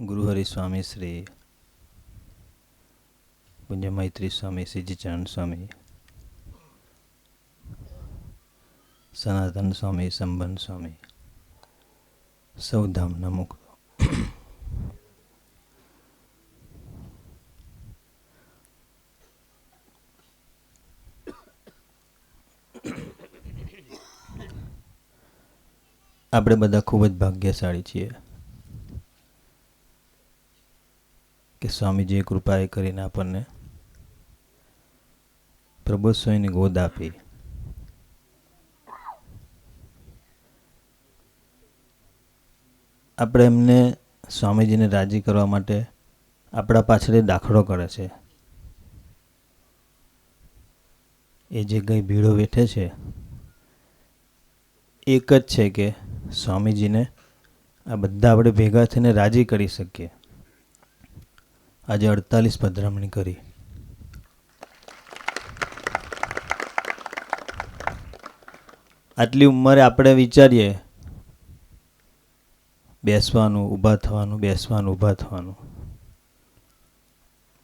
ગુરુહરિ સ્વામી શ્રી પૂજ્ય મૈત્રી સ્વામી સિદ્ધિચરણ સ્વામી, સનાતન સ્વામી, સંબંધ સ્વામી, સૌ ધામના મુક્તો. આપણે બધા ખૂબ જ ભાગ્યશાળી છીએ કે સ્વામીજીએ કૃપાએ કરીને આપણને પ્રબોધસ્વામીની ગોદ આપી. આપણે એમને સ્વામીજીને રાજી કરવા માટે આપણા પાછળ દાખલો કરે છે. એ જે કંઈ ભીડો વેઠે છે એક જ છે કે સ્વામીજીને આ બધા આપણે ભેગા થઈને રાજી કરી શકીએ. આજે 48 પધરામણી કરી. આટલી ઉંમરે આપણે વિચારીએ બેસવાનું, ઊભા થવાનું, બેસવાનું, ઊભા થવાનું,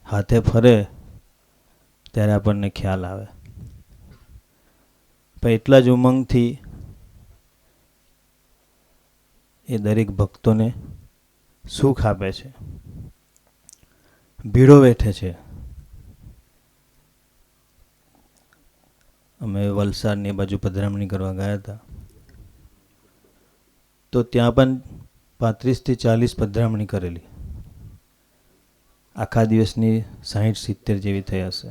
હાથે ફરે ત્યારે આપણને ખ્યાલ આવે. પણ એટલા જ ઉમંગથી એ દરેક ભક્તોને સુખ આપે છે, ભીડો વેઠે છે. અમે વલસાડની બાજુ પધરામણી કરવા ગયા હતા તો ત્યાં પણ 35 થી 40 પધરામણી કરેલી. આખા દિવસની 60-70 જેવી થઈ હશે.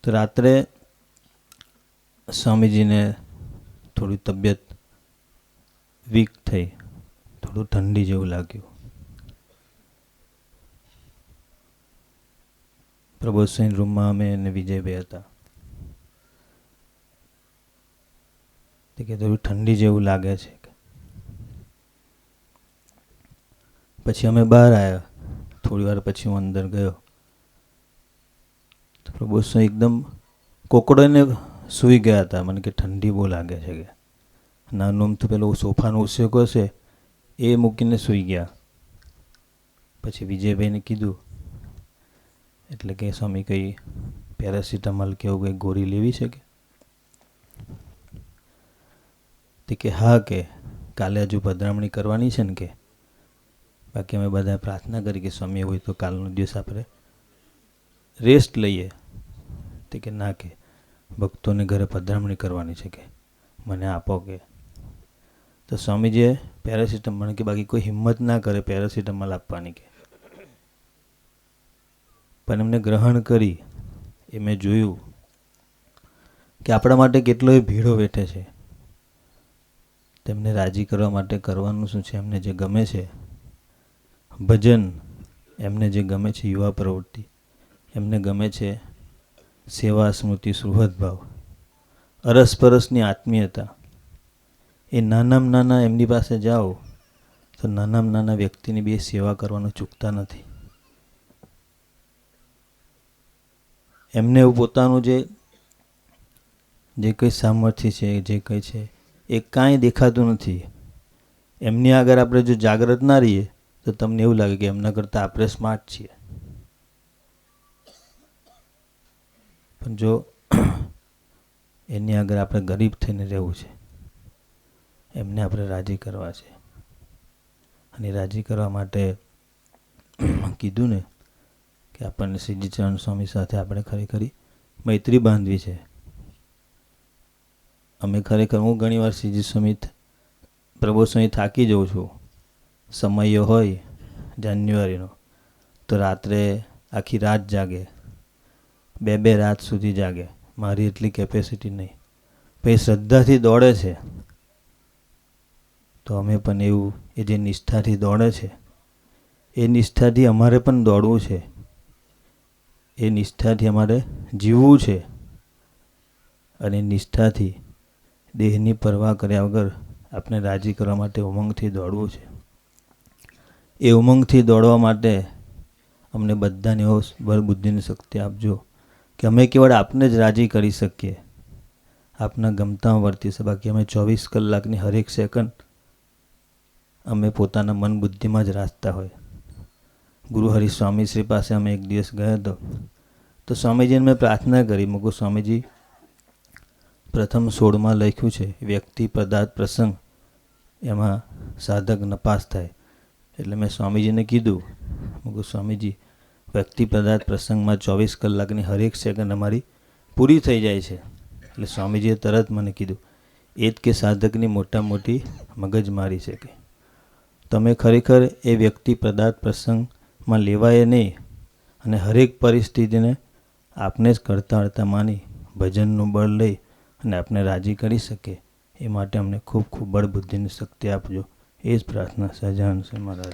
તો રાત્રે સ્વામીજીને થોડી તબિયત વીક થઈ, થોડું ઠંડી જેવું લાગ્યું. પ્રબોધસ્વામી રૂમમાં અમે અને વિજયભાઈ હતા. તે કે થોડું ઠંડી જેવું લાગે છે. પછી અમે બહાર આવ્યા. થોડી વાર પછી હું અંદર ગયો તો પ્રબોધસ્વામી એકદમ કોકડોને સૂઈ ગયા હતા. મને કે ઠંડી બહુ લાગે છે કે નાનું તો પેલો સોફાનો ઉસેકો છે એ મૂકીને સૂઈ ગયા. પછી વિજયભાઈને કીધું એટલે કે સ્વામી કંઈ પેરાસિટામોલ કે એવું કંઈ ગોળી લેવી છે કે? તે કે હા, કે કાલે હજુ પધરામણી કરવાની છે ને કે બાકી અમે બધા પ્રાર્થના કરી કે સ્વામી હોય તો કાલનો દિવસ આપણે રેસ્ટ લઈએ. તે કે ના, કે ભક્તોને ઘરે પધરામણી કરવાની છે કે મને આપો કે. તો સ્વામીજીએ પેરાસિટામોલ કે બાકી કોઈ હિંમત ના કરે પેરાસિટામોલ આપવાની કે, પણ એમને ગ્રહણ કરી. એ મેં જોયું કે આપણા માટે કેટલો એ ભીડો વેઠે છે. તેમને રાજી કરવા માટે કરવાનું શું છે? એમને જે ગમે છે ભજન, એમને જે ગમે છે યુવા પ્રવૃત્તિ, એમને ગમે છે સેવા, સ્મૃતિ, સુહૃદભાવ, અરસપરસની આત્મીયતા. એ નાનામાં નાના એમની પાસે જાઓ તો નાનામાં નાના વ્યક્તિની બી સેવા કરવાનું ચૂકતા નથી. એમને એવું પોતાનું જે કંઈ સામર્થ્ય છે, જે કંઈ છે એ કાંઈ દેખાતું નથી. એમની આગળ આપણે જો જાગૃત ના રહીએ તો તમને એવું લાગે કે એમના કરતાં આપણે સ્માર્ટ છીએ. પણ જો એની આગળ આપણે ગરીબ થઈને રહેવું છે, એમને આપણે રાજી કરવા છે. અને રાજી કરવા માટે કીધું ને કે આપણને સિદ્ધિચરણ સ્વામી સાથે આપણે ખરેખર મૈત્રી બાંધવી છે. અમે ખરેખર, હું ઘણીવાર સિદ્ધિ સ્વામી, પ્રબોધસ્વામી થાકી જાઉં છું. સમય હોય જાન્યુઆરીનો તો રાત્રે આખી રાત જાગે, 2 રાત સુધી જાગે. મારી એટલી કેપેસિટી નહીં. પછી શ્રદ્ધાથી દોડે છે તો અમે પણ એવું, એ જે નિષ્ઠાથી દોડે છે એ નિષ્ઠાથી અમારે પણ દોડવું છે. એ નિષ્ઠાથી અમારે જીવવું છે. અને નિષ્ઠાથી દેહની પરવા કર્યા વગર આપણે રાજી કરવા માટે ઉમંગથી દોડવું છે. એ ઉમંગથી દોડવા માટે અમને બધાને એવો બળ, બુદ્ધિની શક્તિ આપજો કે અમે કેવળ આપને જ રાજી કરી શકીએ, આપના ગમતામાં વર્તી છે. બાકી અમે 24 કલાકની હરેક સેકન્ડ અમે પોતાના મન બુદ્ધિમાં જ રાખતા હોય. ગુરુ હરિ સ્વામી શ્રી પાસે અમે એક દિવસ ગયા હતો તો સ્વામીજીને મેં પ્રાર્થના કરી. મૂકું સ્વામીજી, પ્રથમ 16માં લખ્યું છે વ્યક્તિ પદાર્થ પ્રસંગ, એમાં સાધક નપાસ થાય. એટલે મેં સ્વામીજીને કીધું, મૂકું સ્વામીજી, વ્યક્તિ પદાર્થ પ્રસંગમાં 24 કલાકની હરેક સેકન્ડ અમારી પૂરી થઈ જાય છે. એટલે સ્વામીજીએ તરત મને કીધું, એ જ કે સાધકની મોટા મોટી મગજમારી છે કે તમે ખરેખર એ વ્યક્તિ પદાર્થ પ્રસંગમાં લેવાય નહીં અને હરેક પરિસ્થિતિને આપને જ કરતા હરતા માની ભજનનું બળ લઈ અને આપને રાજી કરી શકે એ માટે અમને ખૂબ ખૂબ બળ બુદ્ધિની શક્તિ આપજો. એ જ પ્રાર્થના સહજાનંદ સ્વામી મહારાજ.